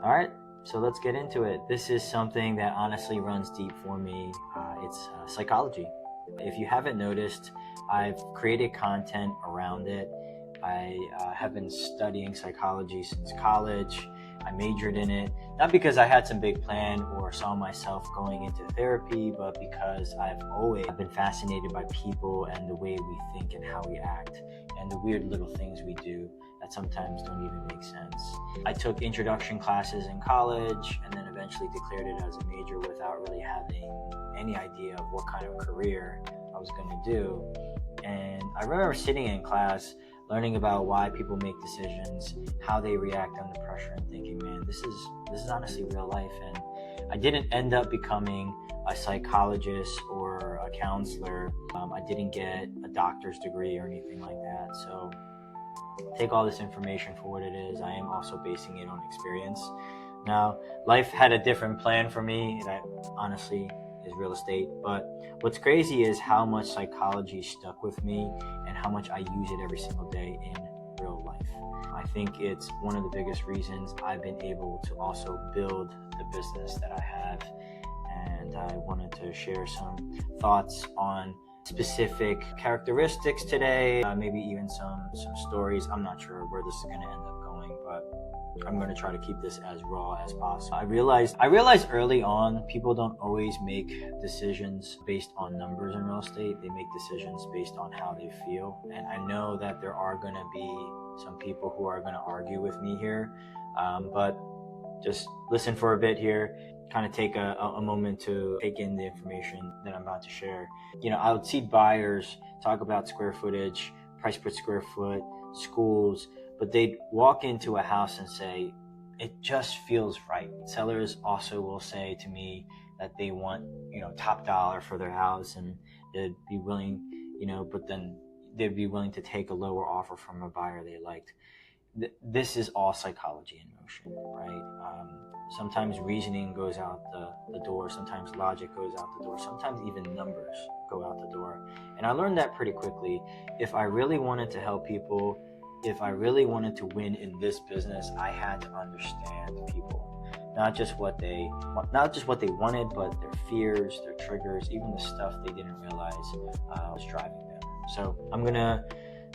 All right, so let's get into it. This is something that honestly runs deep for me. It's psychology. If you haven't noticed, I've created content around it. I have been studying psychology since college. I majored in it, not because I had some big plan or saw myself going into therapy, but because I've always been fascinated by people and the way we think and how we act and the weird little things we do that sometimes don't even make sense. I took introduction classes in college and then eventually declared it as a major without really having any idea of what kind of career I was going to do. And I remember sitting in class learning about why people make decisions, how they react under pressure, and thinking, man, this is honestly real life. And I didn't end up becoming a psychologist or a counselor. I didn't get a doctor's degree or anything like that. So take all this information for what it is. I am also basing it on experience. Now, life had a different plan for me that honestly is real estate. But what's crazy is how much psychology stuck with me and how much I use it every single day in real life. I think it's one of the biggest reasons I've been able to also build the business that I have. And I wanted to share some thoughts on specific characteristics today, maybe even some stories. I'm not sure where this is going to end up going, but I'm going to try to keep this as raw as possible. I realized early on, people don't always make decisions based on numbers in real estate. They make decisions based on how they feel. And I know that there are going to be some people who are going to argue with me here, but just listen for a bit here. Kind of take a moment to take in the information that I'm about to share. I would see buyers talk about square footage, price per square foot, schools, but they'd walk into a house and say, it just feels right. Sellers also will say to me that they want, top dollar for their house, and they'd be willing, but then they'd be willing to take a lower offer from a buyer they liked. This is all psychology in motion, right? Sometimes reasoning goes out the door. Sometimes logic goes out the door. Sometimes even numbers go out the door. And I learned that pretty quickly. If I really wanted to help people, if I really wanted to win in this business, I had to understand people, not just what they wanted, but their fears, their triggers, even the stuff they didn't realize was driving them. So I'm gonna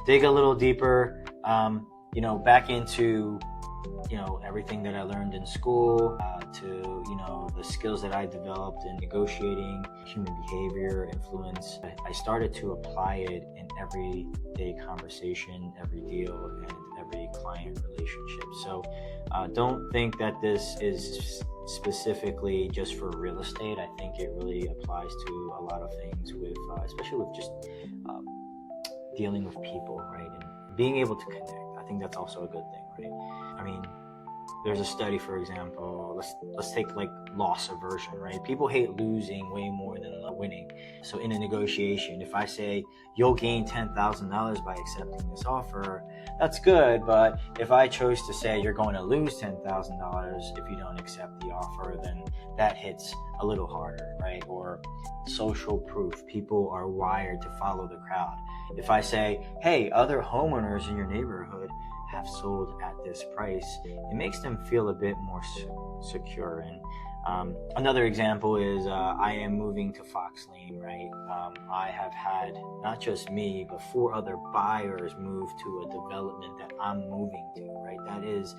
dig a little deeper, back into everything that I learned in school, to the skills that I developed in negotiating, human behavior, influence. I started to apply it in everyday conversation, every deal, and every client relationship. So don't think that this is specifically just for real estate. I think it really applies to a lot of things, with especially with just dealing with people, right, and being able to connect. I think that's also a good thing, right? I mean, there's a study, for example, let's take like loss aversion, right? People hate losing way more than winning. So in a negotiation, if I say you'll gain $10,000 by accepting this offer, that's good. But if I chose to say you're going to lose $10,000 if you don't accept the offer, then that hits a little harder, right? Or social proof. People are wired to follow the crowd. If I say, hey, other homeowners in your neighborhood have sold at this price, it makes them feel a bit more secure. And another example is I am moving to Fox Lane, right? I have had not just me, but 4 other buyers move to a development that I'm moving to, right? That is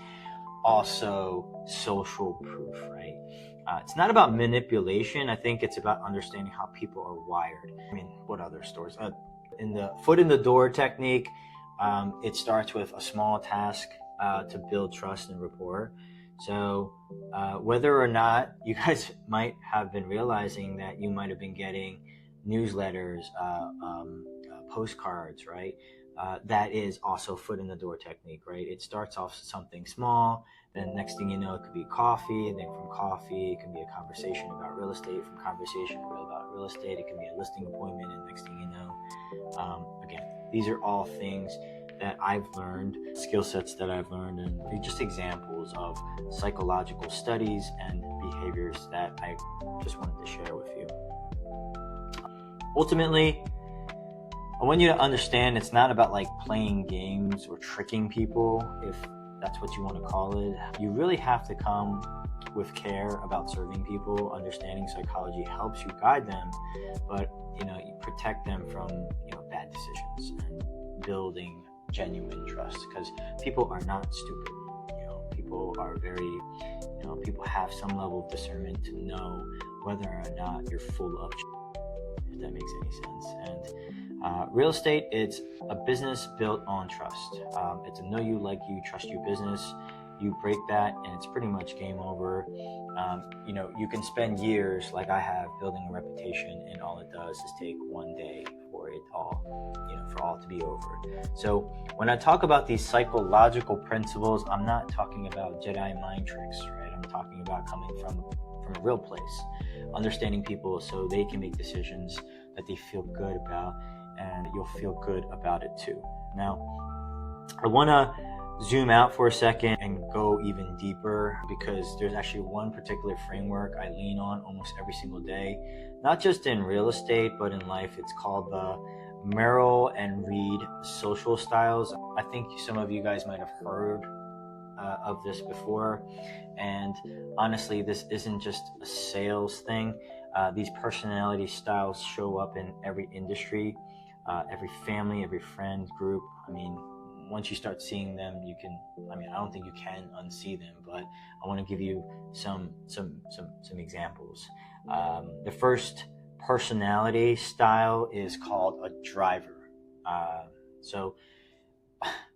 also social proof, right? It's not about manipulation. I think it's about understanding how people are wired. I mean, what other stores? In the foot in the door technique, it starts with a small task to build trust and rapport. So whether or not you guys might have been realizing that you might have been getting newsletters, postcards, right? That is also foot in the door technique, right? It starts off something small, then next thing you know, it could be coffee, and then from coffee, it can be a conversation about real estate, from conversation about real estate, it can be a listing appointment, and next thing you know, again, these are all things that I've learned, skill sets that I've learned, and they're just examples of psychological studies and behaviors that I just wanted to share with you. Ultimately, I want you to understand it's not about like playing games or tricking people. that's what you want to call it. You really have to come with care about serving people. Understanding psychology helps you guide them, but you protect them from bad decisions and building genuine trust, because people are not stupid. People are very, people have some level of discernment to know whether or not you're full of if that makes any sense. And real estate, it's a business built on trust. It's a know you, like you, trust your business. You break that and it's pretty much game over. You can spend years, like I have, building a reputation, and all it does is take one day for it all, for all to be over. So when I talk about these psychological principles, I'm not talking about Jedi mind tricks, right? I'm talking about coming from a real place, understanding people so they can make decisions that they feel good about, and you'll feel good about it too. Now, I want to zoom out for a second and go even deeper, because there's actually one particular framework I lean on almost every single day, not just in real estate, but in life. It's called the Merrill and Reed social styles. I think some of you guys might have heard of this before. And honestly, this isn't just a sales thing. These personality styles show up in every industry, every family, every friend group. Once you start seeing them, I don't think you can unsee them, but I want to give you some examples. The first personality style is called a driver. So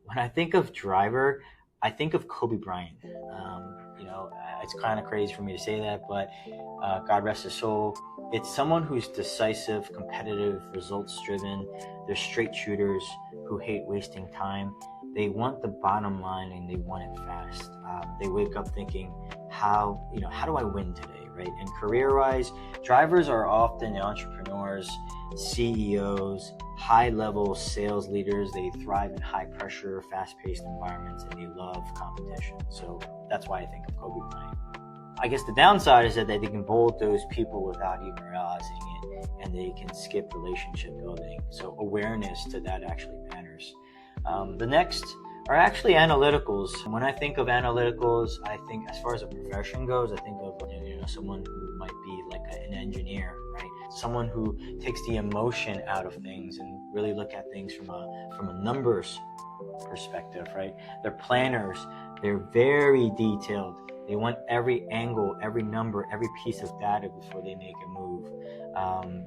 when I think of driver, I think of Kobe Bryant. It's kind of crazy for me to say that, but God rest his soul. It's someone who's decisive, competitive, results driven. They're straight shooters who hate wasting time. They want the bottom line and they want it fast. They wake up thinking, how do I win today, right? And career-wise, drivers are often entrepreneurs, CEOs, high-level sales leaders. They thrive in high-pressure, fast-paced environments, and they love competition. So that's why I think of Kobe Bryant. I guess the downside is that they can mold those people without even realizing it, and they can skip relationship building. So awareness to that actually matters. The next are actually analyticals. When I think of analyticals, I think, as far as a profession goes, I think of someone who might be like an engineer, right? Someone who takes the emotion out of things and really look at things from a numbers perspective, right? They're planners. They're very detailed. They want every angle, every number, every piece of data before they make a move.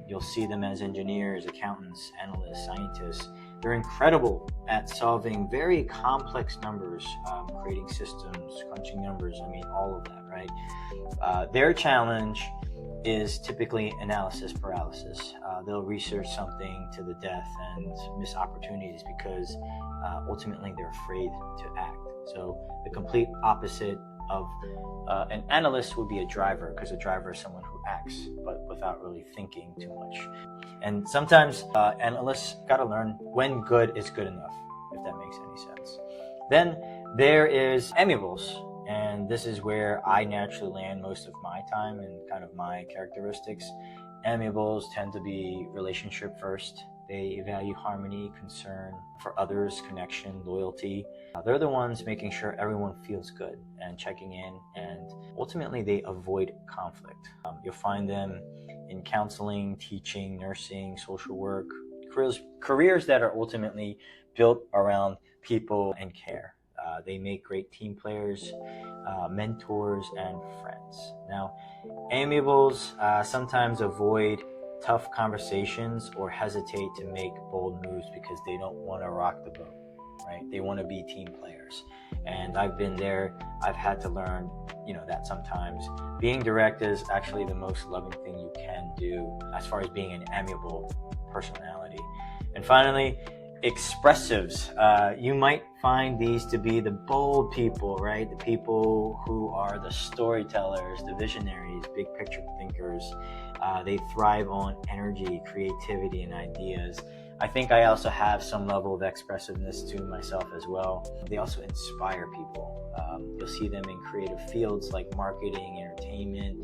You'll see them as engineers, accountants, analysts, scientists. They're incredible at solving very complex numbers, creating systems, crunching numbers, all of that, right? Their challenge is typically analysis paralysis. They'll research something to the death and miss opportunities because ultimately they're afraid to act. So the complete opposite of an analyst would be a driver, because a driver is someone who acts but without really thinking too much. And sometimes analysts got to learn when good is good enough, if that makes any sense. Then there is amiables, and this is where I naturally land most of my time and kind of my characteristics. Amiables tend to be relationship first. They value harmony, concern for others, connection, loyalty. They're the ones making sure everyone feels good and checking in, and ultimately they avoid conflict. You'll find them in counseling, teaching, nursing, social work, careers that are ultimately built around people and care. They make great team players, mentors, and friends. Now, amiables sometimes avoid tough conversations or hesitate to make bold moves because they don't want to rock the boat, right? They want to be team players. And I've been there. I've had to learn, that sometimes being direct is actually the most loving thing you can do as far as being an amiable personality. And finally, expressives. You might find these to be the bold people, right? The people who are the storytellers, the visionaries, big picture thinkers. They thrive on energy, creativity, and ideas. I think I also have some level of expressiveness to myself as well. They also inspire people. You'll see them in creative fields like marketing, entertainment,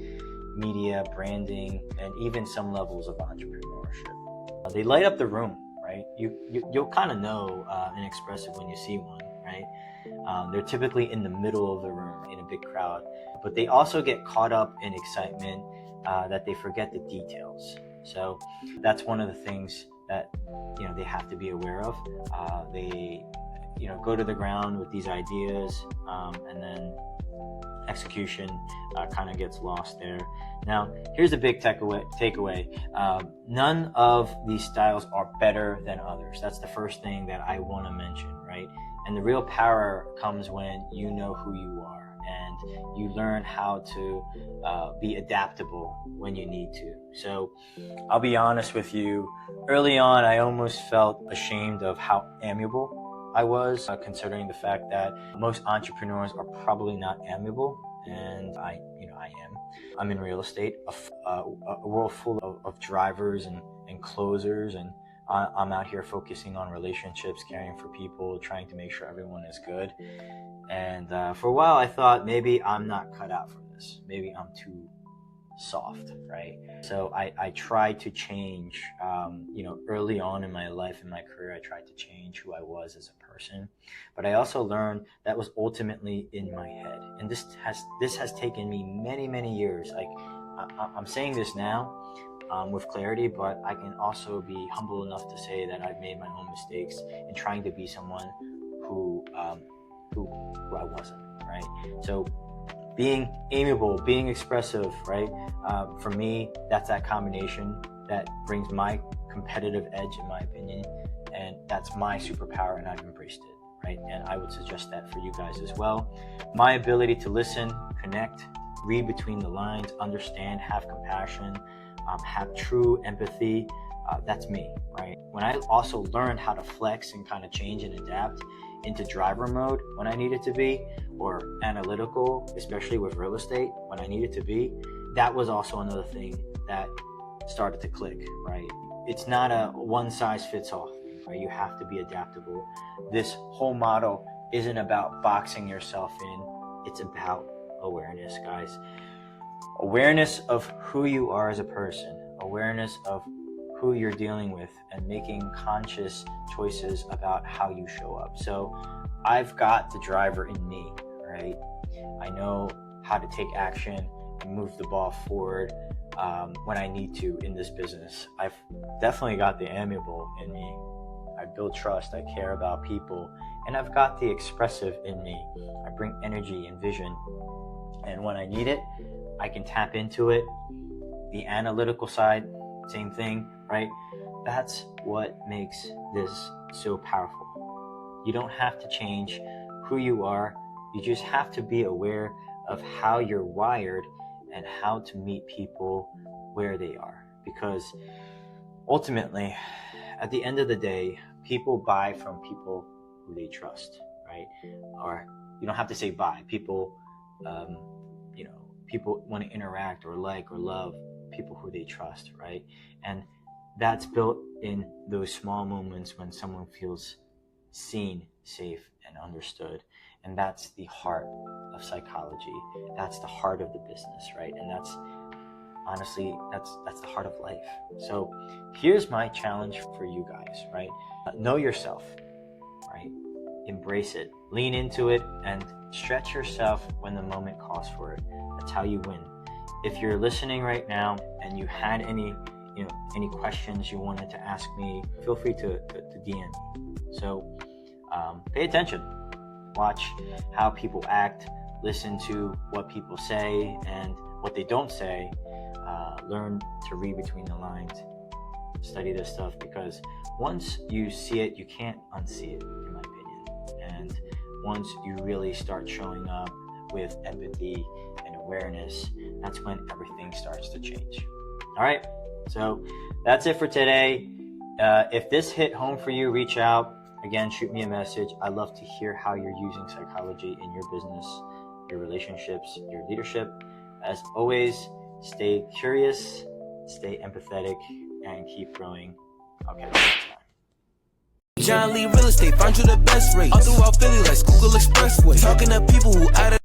media, branding, and even some levels of entrepreneurship. They light up the room, right? You'll kind of know an expressive when you see one, right? right? They're typically in the middle of the room in a big crowd, but they also get caught up in excitement that they forget the details. So that's one of the things that they have to be aware of. They go to the ground with these ideas, and then execution kind of gets lost there. Now, here's a big takeaway. None of these styles are better than others. That's the first thing that I want to mention, right? And the real power comes when you know who you are and you learn how to be adaptable when you need to. So I'll be honest with you, early on I almost felt ashamed of how amiable I was, considering the fact that most entrepreneurs are probably not amiable, and I am. I'm in real estate, a world full of drivers and closers, and I'm out here focusing on relationships, caring for people, trying to make sure everyone is good. And for a while I thought maybe I'm not cut out for this. Maybe I'm too soft, right? So I tried to change, early on in my life, in my career, I tried to change who I was as a person. But I also learned that was ultimately in my head. And this has taken me many, many years. Like I'm saying this now with clarity, but I can also be humble enough to say that I've made my own mistakes in trying to be someone who I wasn't, right? So being amiable, being expressive, right? For me, that's that combination that brings my competitive edge, in my opinion, and that's my superpower, and I've embraced it, right? And I would suggest that for you guys as well. My ability to listen, connect, read between the lines, understand, have compassion, have true empathy, that's me, right? When I also learned how to flex and kind of change and adapt into driver mode when I needed to be, or analytical, especially with real estate, when I needed to be, that was also another thing that started to click, right? It's not a one size fits all thing, right? You have to be adaptable. This whole model isn't about boxing yourself in. It's about awareness, guys. Awareness of who you are as a person, awareness of who you're dealing with, and making conscious choices about how you show up. So I've got the driver in me, right? I know how to take action and move the ball forward when I need to in this business. I've definitely got the amiable in me. I build trust, I care about people, and I've got the expressive in me. I bring energy and vision, and when I need it, I can tap into it. The analytical side, same thing, right? That's what makes this so powerful. You don't have to change who you are. You just have to be aware of how you're wired and how to meet people where they are. Because ultimately, at the end of the day, people buy from people who they trust, right? Or you don't have to say buy. People, people want to interact or like or love people who they trust, right? And that's built in those small moments when someone feels seen, safe, and understood. And that's the heart of psychology. That's the heart of the business, right? And that's honestly, that's the heart of life. So here's my challenge for you guys, right? Know yourself, right? Embrace it, lean into it, and stretch yourself when the moment calls for it. That's how you win. If you're listening right now and you had any questions you wanted to ask me, feel free to DM me. So pay attention, watch how people act, listen to what people say and what they don't say, learn to read between the lines, study this stuff, because once you see it, you can't unsee it, in my opinion. And once you really start showing up with empathy and awareness, that's when everything starts to change. All right, so that's it for today. If this hit home for you, reach out. Again, shoot me a message. I love to hear how you're using psychology in your business, your relationships, your leadership. As always, stay curious, stay empathetic, and keep growing. I'll catch you next time. John Lee Real Estate, find you the best rates all throughout Philly like Google Expressway. Talking to people who out of